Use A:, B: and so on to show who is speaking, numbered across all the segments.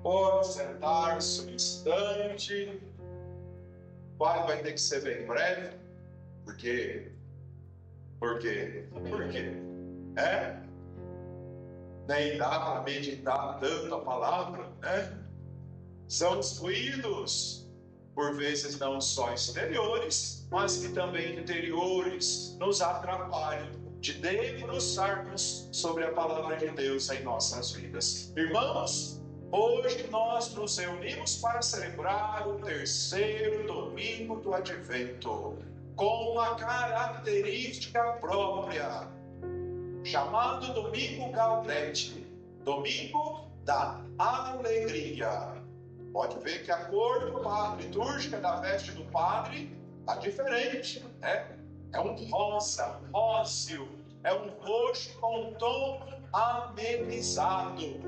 A: Pode sentar-se um instante. O quadro vai ter que ser bem breve. Por quê? Por quê? Por quê? Nem dá para meditar tanto a palavra, né? São os ruídos, por vezes não só exteriores, mas que também interiores, nos atrapalham de debruçarmos sobre a palavra de Deus em nossas vidas. Irmãos, hoje nós nos reunimos para celebrar o terceiro domingo do Advento, com uma característica própria, chamado Domingo Gaudete, Domingo da Alegria. Pode ver que a cor litúrgica da veste do padre está diferente, né? É um rosa, um róseo, é um roxo com um tom amenizado,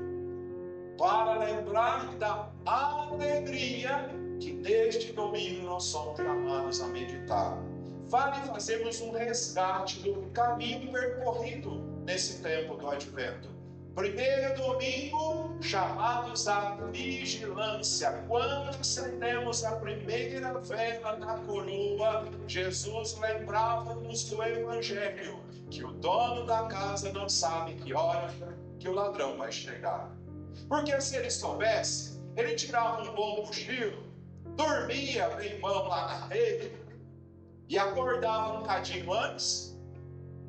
A: para lembrar da alegria que neste domingo nós somos chamados a meditar. Vale fazermos um resgate do caminho percorrido nesse tempo do Advento. Primeiro domingo, chamados à vigilância. Quando acendemos a primeira vela da coroa, Jesus lembrava-nos do Evangelho, que o dono da casa não sabe que hora que o ladrão vai chegar. Porque se ele soubesse, ele tirava um bom cochilo, dormia bem bom lá na rede e acordava um cadinho antes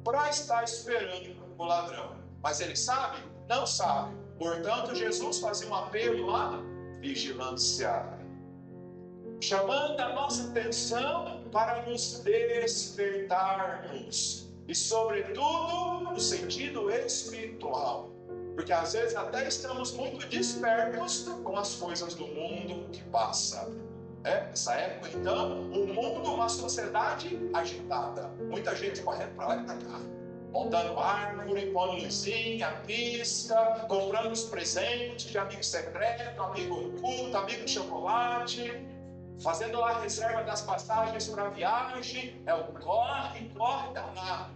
A: para estar esperando o ladrão. Mas ele sabe? Não sabe. Portanto, Jesus fazia um apelo à vigilância, chamando a nossa atenção para nos despertarmos, e sobretudo no sentido espiritual, porque às vezes até estamos muito despertos com as coisas do mundo que passa. Nessa época, então, um mundo, uma sociedade agitada, muita gente correndo para lá e para cá, montando árvore, pondo luzinha, pisca, comprando os presentes de amigo secreto, amigo oculto, amigo de chocolate, fazendo lá a reserva das passagens para a viagem. É o corre danado,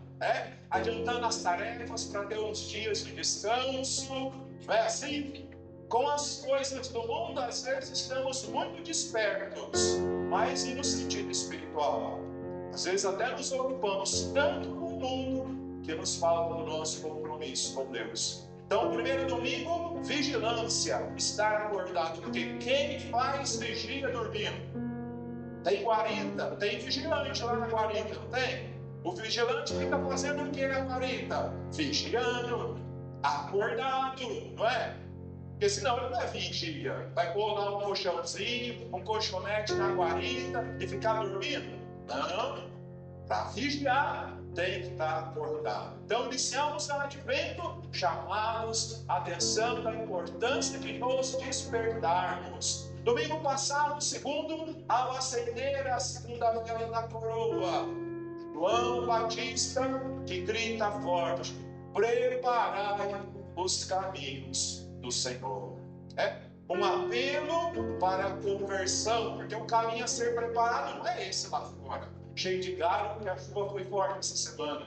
A: adiantando as tarefas para ter uns dias de descanso. Não é assim? Com as coisas do mundo, às vezes estamos muito despertos, mas e no sentido espiritual? Às vezes até nos ocupamos tanto com o mundo que nos falta o nosso compromisso com Deus. Então, primeiro domingo, vigilância, estar acordado, porque quem faz vigia dormindo? Tem guarita, tem vigilante lá na guarita, não tem? O vigilante fica fazendo o que na guarita? Vigiando, acordado, não é? Porque senão ele não é vigia. Vai pôr lá um colchãozinho, um colchonete na guarita e ficar dormindo? Não. Para vigiar, tem que estar acordado. Então, iniciamos o Advento chamados a atenção da importância de nos despertarmos. Domingo passado, segundo, ao acender a segunda vela da coroa, João Batista, que grita forte: preparai os caminhos do Senhor. Um apelo para a conversão, porque o caminho a ser preparado não é esse lá fora, cheio de galho, porque a chuva foi forte essa semana,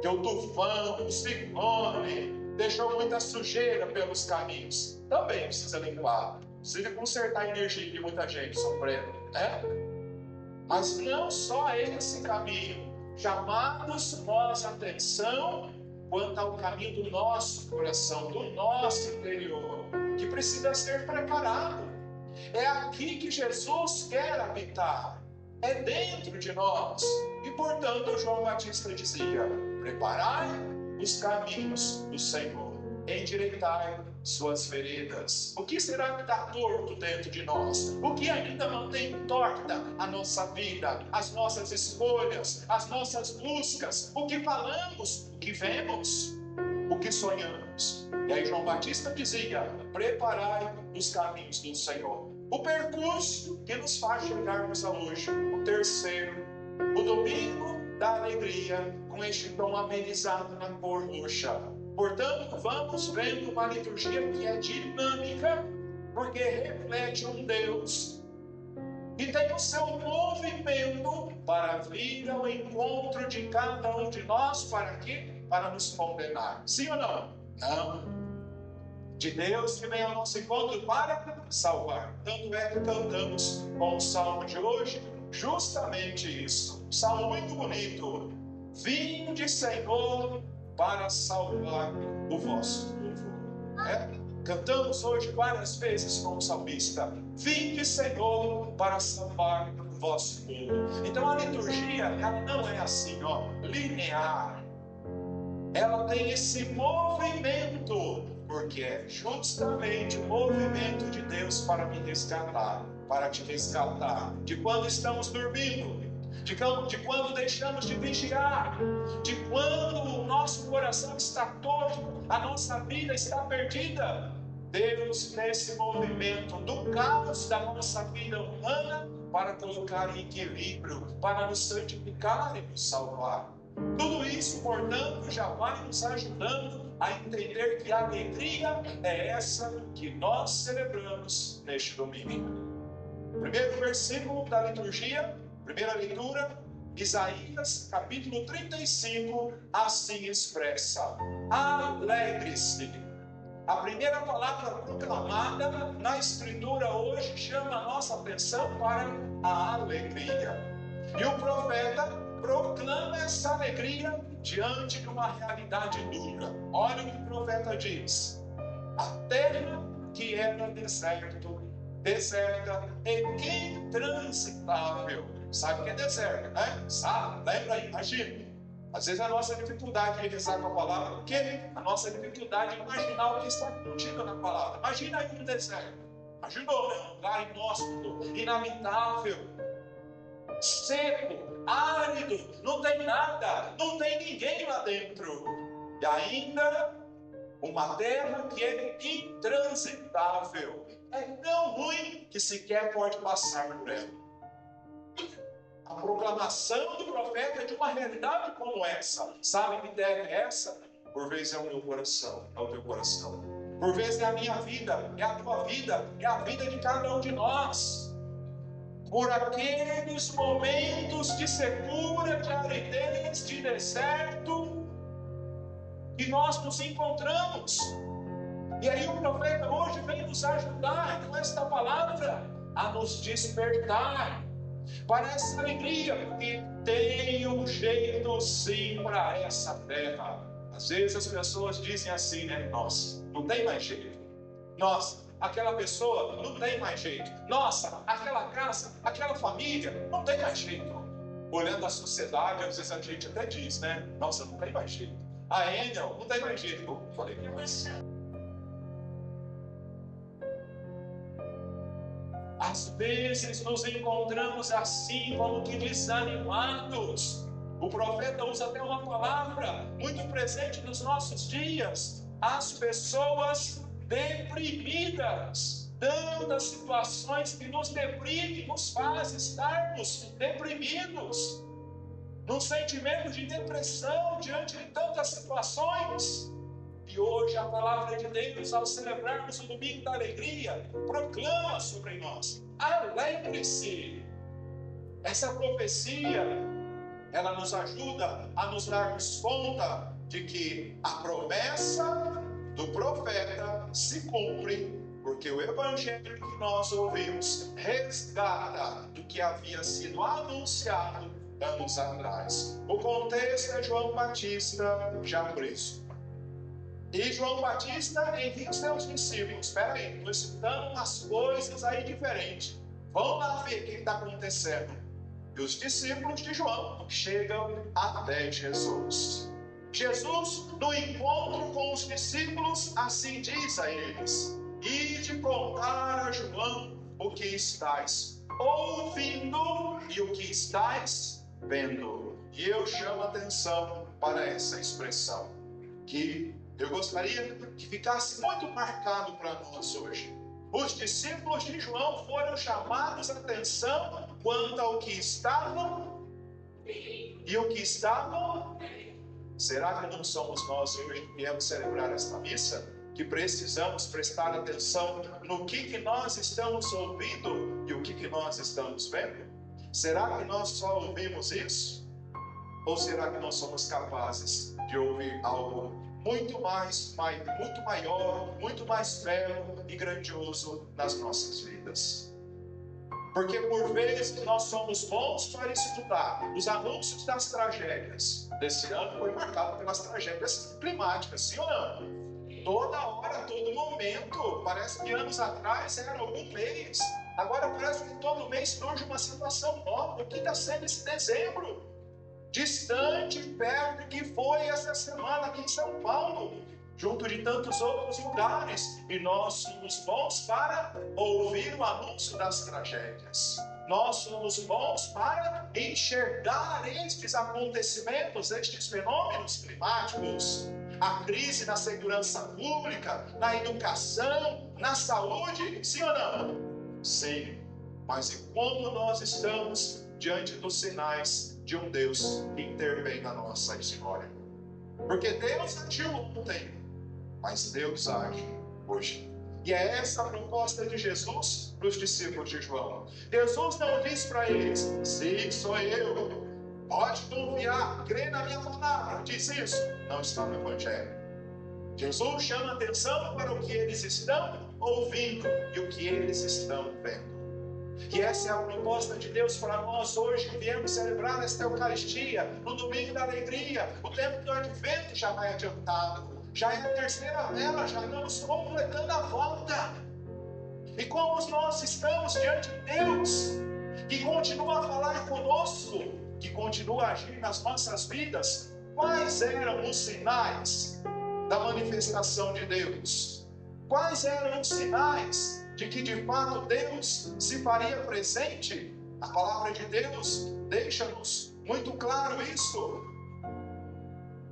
A: que o tufão, o ciclone deixou muita sujeira pelos caminhos. Também precisa limpar, precisa consertar a energia de muita gente sofrendo, Mas não só esse caminho, chamados nós a atenção quanto ao caminho do nosso coração, do nosso interior, que precisa ser preparado. É aqui que Jesus quer habitar, é dentro de nós. E portanto João Batista dizia: preparai os caminhos do Senhor, endireitai suas veredas. O que será que está torto dentro de nós? O que ainda mantém torta a nossa vida, as nossas escolhas, as nossas buscas? O que falamos, o que vemos, o que sonhamos? E aí João Batista dizia: preparai os caminhos do Senhor. O percurso que nos faz chegarmos a hoje, o terceiro, o domingo da alegria, com este tom amenizado na cor roxa. Portanto, vamos vendo uma liturgia que é dinâmica, porque reflete um Deus que tem o seu movimento para vir ao encontro de cada um de nós. Para quê? Para nos condenar. Sim ou não? Não. de Deus que vem ao nosso encontro para salvar. Tanto é que cantamos com o salmo de hoje justamente isso. Um salmo muito bonito. Vinde, Senhor, para salvar o vosso povo. Cantamos hoje várias vezes com o salmista. Vinde, Senhor, para salvar o vosso povo. Então a liturgia, ela não é assim, linear. Ela tem esse movimento, porque é justamente o movimento de Deus para me resgatar, para te resgatar, de quando estamos dormindo, de quando deixamos de vigiar, de quando o nosso coração está torto, a nossa vida está perdida. Deus, nesse movimento do caos da nossa vida humana, para colocar em equilíbrio, para nos santificar e nos salvar. Tudo isso, portanto, já vai nos ajudando a entender que a alegria é essa que nós celebramos neste domingo. Primeiro versículo da liturgia, primeira leitura, Isaías, capítulo 35, assim expressa: alegre-se. A primeira palavra proclamada na Escritura hoje chama a nossa atenção para a alegria. E o profeta proclama essa alegria diante de uma realidade dura. Olha o que o profeta diz: a terra que era deserta e intransitável. Sabe o que é deserto, né? Sabe? Lembra aí, imagina. Às vezes a nossa dificuldade de rezar com a palavra, porque a nossa dificuldade de imaginar o que está contido na palavra. Imagina aí um deserto. Imaginou, né? Um lugar inóspito, inabitável, seco, árido, não tem nada, não tem ninguém lá dentro. E ainda uma terra que é intransitável. É tão ruim que sequer pode passar por ela. A proclamação do profeta é de uma realidade como essa. Sabe que terra é essa? Por vezes é o meu coração, é o teu coração. Por vezes é a minha vida, é a tua vida, é a vida de cada um de nós. Por aqueles momentos de secura, de aridez, de deserto, que nós nos encontramos. E aí o profeta hoje vem nos ajudar com esta palavra a nos despertar para essa alegria, porque tem um jeito sim para essa terra. Às vezes as pessoas dizem assim, né? Nossa, não tem mais jeito. Nossa, aquela pessoa não tem mais jeito. Nossa, aquela casa, aquela família não tem mais jeito. Olhando a sociedade, às vezes a gente até diz, né? Nossa, não tem mais jeito. A Enel não tem mais jeito. Eu falei que mas às vezes nos encontramos assim, como que desanimados. O profeta usa até uma palavra muito presente nos nossos dias: as pessoas deprimidas. Tantas situações que nos deprimem, nos faz estarmos deprimidos, num sentimento de depressão diante de tantas situações. E hoje a palavra de Deus, ao celebrarmos o domingo da alegria, proclama sobre nós: alegre-se. Essa profecia, ela nos ajuda a nos darmos conta de que a promessa do profeta se cumpre, porque o evangelho que nós ouvimos resgata do que havia sido anunciado anos atrás. O contexto é João Batista já preso. E João Batista envia os seus discípulos: espera aí, estou escutando umas coisas aí diferentes. Vamos lá ver o que está acontecendo. E os discípulos de João chegam até Jesus. Jesus, no encontro com os discípulos, assim diz a eles: ide contar a João o que estáis ouvindo e o que estáis vendo. E eu chamo a atenção para essa expressão, que eu gostaria que ficasse muito marcado para nós hoje. Os discípulos de João foram chamados a atenção quanto ao que estavam e o que estavam. Será que não somos nós hoje que viemos celebrar esta missa, que precisamos prestar atenção no que nós estamos ouvindo e o que nós estamos vendo? Será que nós só ouvimos isso? Ou será que nós somos capazes de ouvir algo muito maior, muito mais belo e grandioso nas nossas vidas. Porque por vezes nós somos bons para escutar os anúncios das tragédias. Desse ano foi marcado pelas tragédias climáticas, sim ou não? Toda hora, todo momento, parece que anos atrás era algum mês, agora parece que todo mês surge uma situação nova. O que está sendo esse dezembro? Distante, perto, que foi essa semana aqui em São Paulo, junto de tantos outros lugares. E nós somos bons para ouvir o anúncio das tragédias. Nós somos bons para enxergar estes acontecimentos, estes fenômenos climáticos. A crise na segurança pública, na educação, na saúde, sim ou não? Sim, mas e como nós estamos diante dos sinais de um Deus que intervém na nossa história? Porque Deus agiu ontem, mas Deus age hoje. E é essa a proposta de Jesus para os discípulos de João. Jesus não diz para eles: sim, sou eu, pode confiar, crê na minha palavra. Diz isso? Não está no Evangelho. Jesus chama atenção para o que eles estão ouvindo e o que eles estão vendo. E essa é a proposta de Deus para nós hoje, que viemos celebrar esta Eucaristia, no domingo da alegria. O tempo do advento já vai adiantado, já é a terceira vela, já estamos completando a volta. E como nós estamos diante de Deus, que continua a falar conosco, que continua a agir nas nossas vidas, quais eram os sinais da manifestação de Deus? Quais eram os sinais de que de fato Deus se faria presente? A palavra de Deus deixa-nos muito claro isso.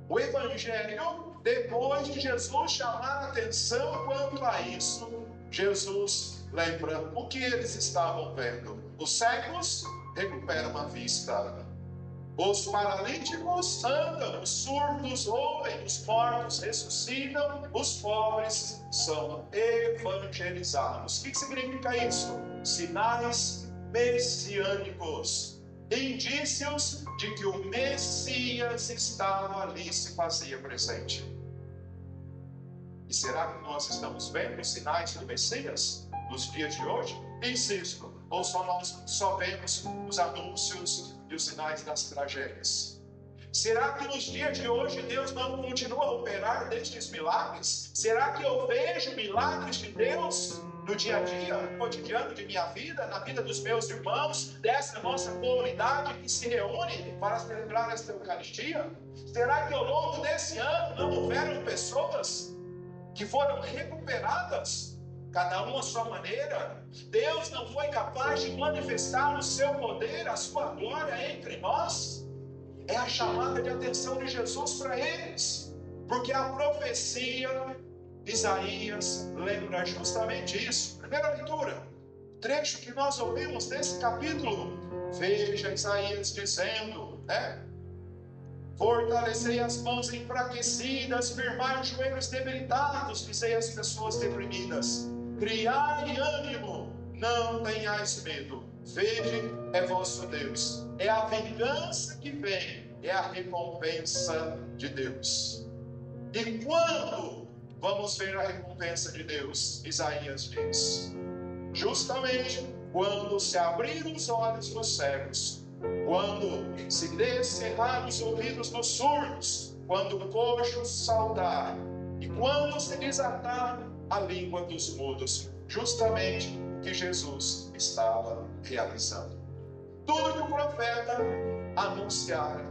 A: O Evangelho, depois de Jesus chamar a atenção quanto a isso, Jesus lembra o que eles estavam vendo. Os cegos recuperam a vista, os paralíticos andam, os surdos ouvem, os mortos ressuscitam, os pobres são evangelizados. O que significa isso? Sinais messiânicos, indícios de que o Messias estava ali, se fazia presente. E será que nós estamos vendo os sinais do Messias nos dias de hoje? Insisto, ou nós só vemos os anúncios e os sinais das tragédias? Será que nos dias de hoje Deus não continua a operar destes milagres? Será que eu vejo milagres de Deus no dia a dia, no cotidiano de minha vida, na vida dos meus irmãos, dessa nossa comunidade que se reúne para celebrar esta Eucaristia? Será que ao longo desse ano não houveram pessoas que foram recuperadas, cada um à sua maneira? Deus não foi capaz de manifestar o seu poder, a sua glória entre nós? É a chamada de atenção de Jesus para eles, porque a profecia de Isaías lembra justamente isso. Primeira leitura, trecho que nós ouvimos desse capítulo. Veja Isaías dizendo, fortalecei as mãos enfraquecidas, firmai os joelhos debilitados, dizei às pessoas deprimidas, criai ânimo, não tenhais medo, vede, é vosso Deus, é a vingança que vem, é a recompensa de Deus. E quando vamos ver a recompensa de Deus? Isaías diz, justamente quando se abrir os olhos dos cegos, quando se descerrar os ouvidos dos surdos, quando o coxo saltar e quando se desatar a língua dos mudos, justamente o que Jesus estava realizando. Tudo que o profeta anunciara,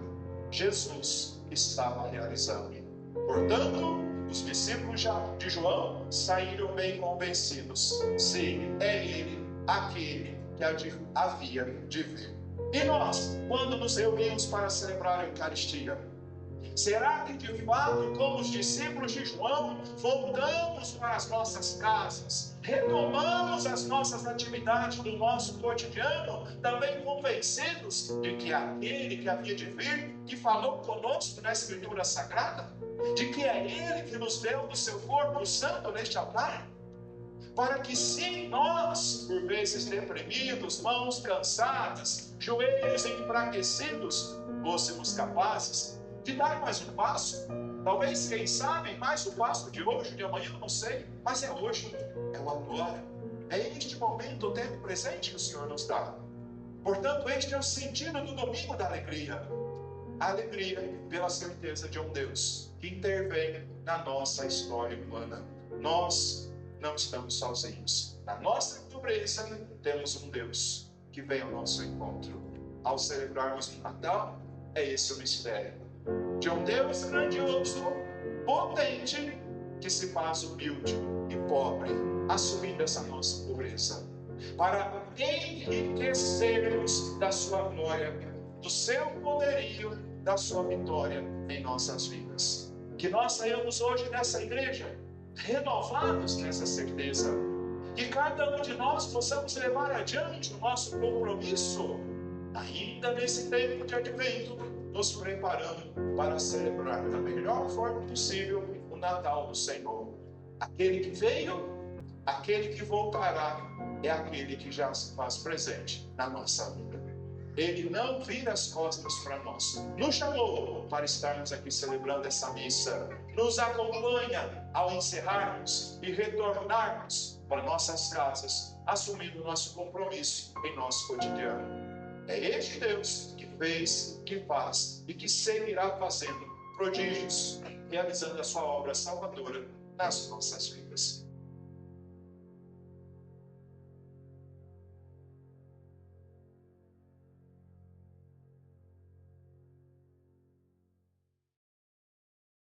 A: Jesus estava realizando. Portanto, os discípulos de João saíram bem convencidos. Sim, é ele, aquele que havia de vir. E nós, quando nos reunimos para celebrar a Eucaristia, será que de fato, como os discípulos de João, voltamos para as nossas casas, retomamos as nossas atividades do nosso cotidiano, também convencidos de que aquele que havia de vir, que falou conosco na Escritura Sagrada, de que é ele que nos deu do seu corpo santo neste altar? Para que sim, nós, por vezes deprimidos, mãos cansadas, joelhos enfraquecidos, fôssemos capazes de dar mais um passo, Talvez, quem sabe, mais o passo de hoje, de amanhã, não sei, mas é hoje, é o agora. É este momento, o tempo presente que o Senhor nos dá. Portanto, este é o sentido do domingo da alegria. A alegria pela certeza de um Deus que intervém na nossa história humana. Nós não estamos sozinhos. Na nossa pobreza, temos um Deus que vem ao nosso encontro. Ao celebrarmos o Natal, é esse o mistério. De um Deus grandioso, potente, que se faz humilde e pobre, assumindo essa nossa pobreza, para enriquecermos da sua glória, do seu poderio, da sua vitória em nossas vidas. Que nós saiamos hoje dessa igreja renovados nessa certeza. Que cada um de nós possamos levar adiante o nosso compromisso, ainda nesse tempo de advento, nos preparando para celebrar da melhor forma possível o Natal do Senhor. Aquele que veio, aquele que voltará, é aquele que já se faz presente na nossa vida. Ele não vira as costas para nós. Nos chamou para estarmos aqui celebrando essa missa. Nos acompanha ao encerrarmos e retornarmos para nossas casas, assumindo o nosso compromisso em nosso cotidiano. É este Deus que fez, que faz e que seguirá fazendo prodígios, realizando a sua obra salvadora nas nossas vidas.